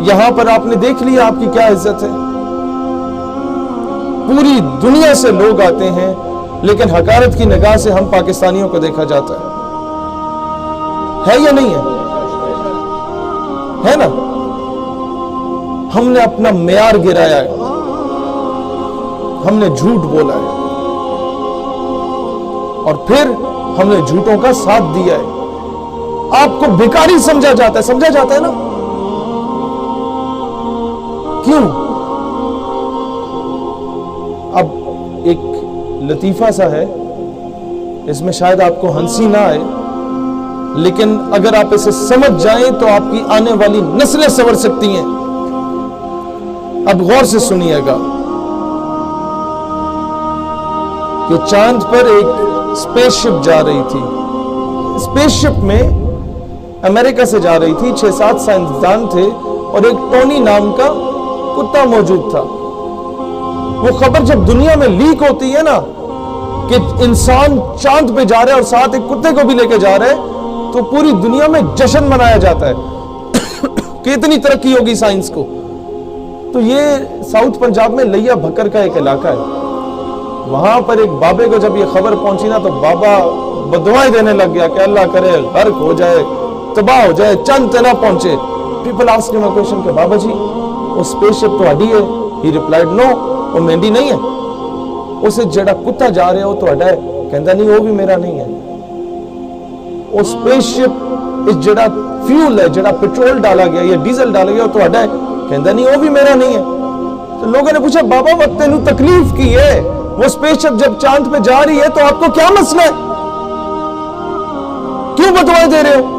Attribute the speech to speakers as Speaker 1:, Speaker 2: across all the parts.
Speaker 1: یہاں پر آپ نے دیکھ لیا آپ کی کیا عزت ہے. پوری دنیا سے لوگ آتے ہیں لیکن حقارت کی نگاہ سے ہم پاکستانیوں کو دیکھا جاتا ہے یا نہیں ہے نا؟ ہم نے اپنا معیار گرایا ہے, ہم نے جھوٹ بولا ہے اور پھر ہم نے جھوٹوں کا ساتھ دیا ہے. آپ کو بھکاری سمجھا جاتا ہے نا؟ کیوں؟ اب ایک لطیفہ سا ہے, اس میں شاید آپ کو ہنسی نہ آئے, لیکن اگر آپ اسے سمجھ جائیں تو آپ کی آنے والی نسلیں سنور سکتی ہیں. اب غور سے سنیے گا کہ چاند پر ایک اسپیس شپ جا رہی تھی. اسپیس شپ میں امریکہ سے جا رہی تھی, 6-7 سائنسدان تھے اور ایک ٹونی نام کا کتا موجود تھا. وہ خبر جب دنیا میں لیک ہوتی ہے نا کہ انسان چاند پہ جا رہا ہے اور ساتھ ایک کتے کو بھی لے کے جا رہا ہے, تو پوری دنیا میں جشن منایا جاتا ہے کہ اتنی ترقی ہوگی سائنس کو. تو یہ ساؤتھ پنجاب میں لیا بھکر کا ایک علاقہ ہے. وہاں پر ایک بابے کو جب یہ خبر پہنچی نا تو بابا بدوائیں دینے لگ گیا کہ اللہ کرے غرق ہو جائے, تباہ ہو جائے, چند تک نہ پہنچے. پیپل آسکڈ ہم اے کوسچن کہ بابا جی وہ اسپیس شپ تہاڈی ہے؟ ہی ریپلائڈ نو, وہ میری نہیں ہے. اسے جڑا کتا جا رہے ہو تہاڈا ہے؟ کہندا نہیں, وہ بھی میرا نہیں ہے. وہ اسپیس شپ اس جڑا فیول ہے, جڑا پیٹرول ڈالا گیا یا ڈیزل ڈالا گیا, وہ تہاڈا ہے؟ کہندا نہیں, وہ بھی میرا نہیں ہے. تو لوگوں نے پوچھا بابا وقت تینوں تکلیف کی ہے, وہ اسپیس شپ جب چاند پہ جا رہی ہے تو آپ کو کیا مسئلہ ہے, کیوں بدوائیں دے رہے ہو؟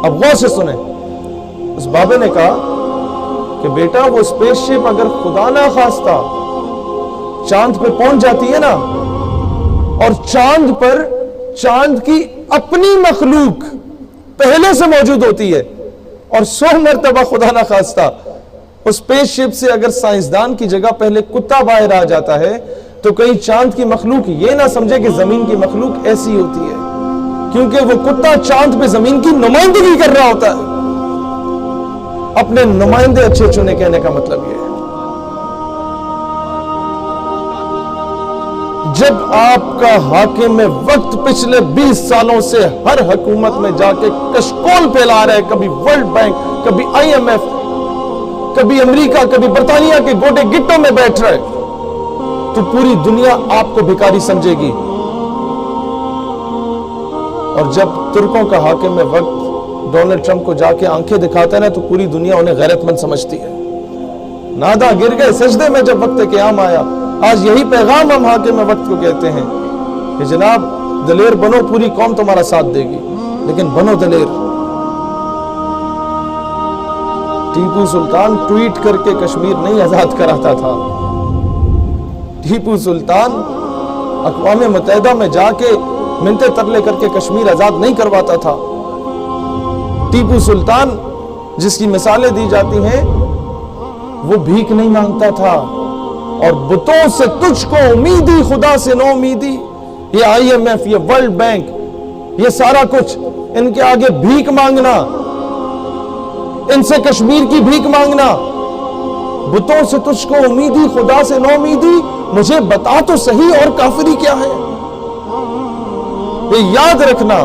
Speaker 1: اب غور سے سنیں. اس بابے نے کہا کہ بیٹا وہ اسپیس شپ اگر خدا نہ خواستہ چاند پہ پہنچ جاتی ہے نا, اور چاند پر چاند کی اپنی مخلوق پہلے سے موجود ہوتی ہے, اور 100 مرتبہ خدا نہ خواستہ اس اسپیس شپ سے اگر سائنسدان کی جگہ پہلے کتا باہر آ جاتا ہے, تو کہیں چاند کی مخلوق یہ نہ سمجھے کہ زمین کی مخلوق ایسی ہوتی ہے, کیونکہ وہ کتا چاند پہ زمین کی نمائندگی کر رہا ہوتا ہے. اپنے نمائندے اچھے چنے, کہنے کا مطلب یہ ہے. جب آپ کا حاکم وقت پچھلے 20 سالوں سے ہر حکومت میں جا کے کشکول پھیلا رہا ہے, کبھی ورلڈ بینک, کبھی IMF, کبھی امریکہ, کبھی برطانیہ کے گوٹے گٹوں میں بیٹھ رہا ہے, تو پوری دنیا آپ کو بھکاری سمجھے گی. اور جب ترکوں کا حاکم وقت ڈونلڈ ٹرمپ کو جا کے آنکھیں دکھاتا ہے نا, تو پوری دنیا انہیں غیرت مند سمجھتی ہے. نادا گر گئے سجدے میں جب وقت قیام آیا. آج یہی پیغام ہم حاکم وقت کو کہتے ہیں کہ جناب دلیر بنو, پوری قوم تمہارا ساتھ دے گی, لیکن بنو دلیر. ٹیپو سلطان ٹویٹ کر کے کشمیر نہیں آزاد کراتا تھا. ٹیپو سلطان اقوام متحدہ میں جا کے منتے ترلے کر کے کشمیر آزاد نہیں کرواتا تھا. ٹیپو سلطان جس کی مثالیں دی جاتی ہیں وہ بھیک نہیں مانگتا تھا, اور بتوں سے تجھ کو امیدی, خدا سے نو امیدی. یہ IMF, یہ ورلڈ بینک, یہ سارا کچھ ان کے آگے بھیک مانگنا, ان سے کشمیر کی بھیک مانگنا. بتوں سے تجھ کو امیدی, خدا سے نو امیدی, مجھے بتا تو صحیح اور کافری کیا ہے. یہ یاد رکھنا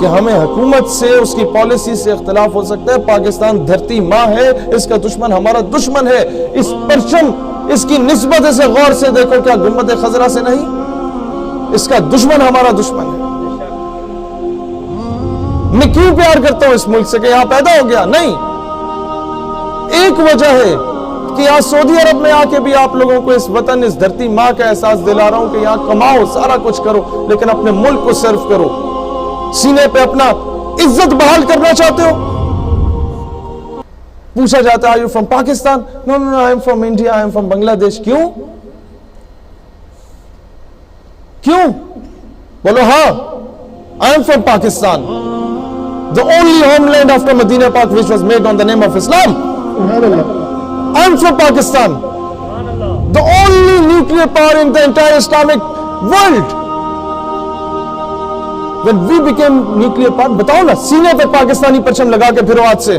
Speaker 1: کہ ہمیں حکومت سے, اس کی پالیسی سے اختلاف ہو سکتا ہے. پاکستان دھرتی ماں ہے, اس کا دشمن ہمارا دشمن ہے. اس پرچم, اس کی نسبت سے غور سے دیکھو, کیا گنبد خضرا سے نہیں, اس کا دشمن ہمارا دشمن ہے. میں کیوں پیار کرتا ہوں اس ملک سے کہ یہاں پیدا ہو گیا؟ نہیں, ایک وجہ ہے کہ یہاں سعودی عرب میں آ کے بھی آپ لوگوں کو اس وطن, اس دھرتی ماں کا احساس دلا رہا ہوں کہ یہاں کماؤ, سارا کچھ کرو, لیکن اپنے ملک کو سرو کرو. سینے پہ اپنا عزت بحال کرنا چاہتے ہو؟ پوچھا جاتا ہے are you from Pakistan? No, I am from India, I am from Bangladesh. کیوں بولو ہاں, I am from Pakistan, the only homeland after Medina Pak which was made on the name of Islam. I am from Pakistan, the only nuclear power in the entire Islamic world. When we became nuclear power, بتاؤ نا, سینے پہ پاکستانی پرچم لگا کے پھرو آج سے.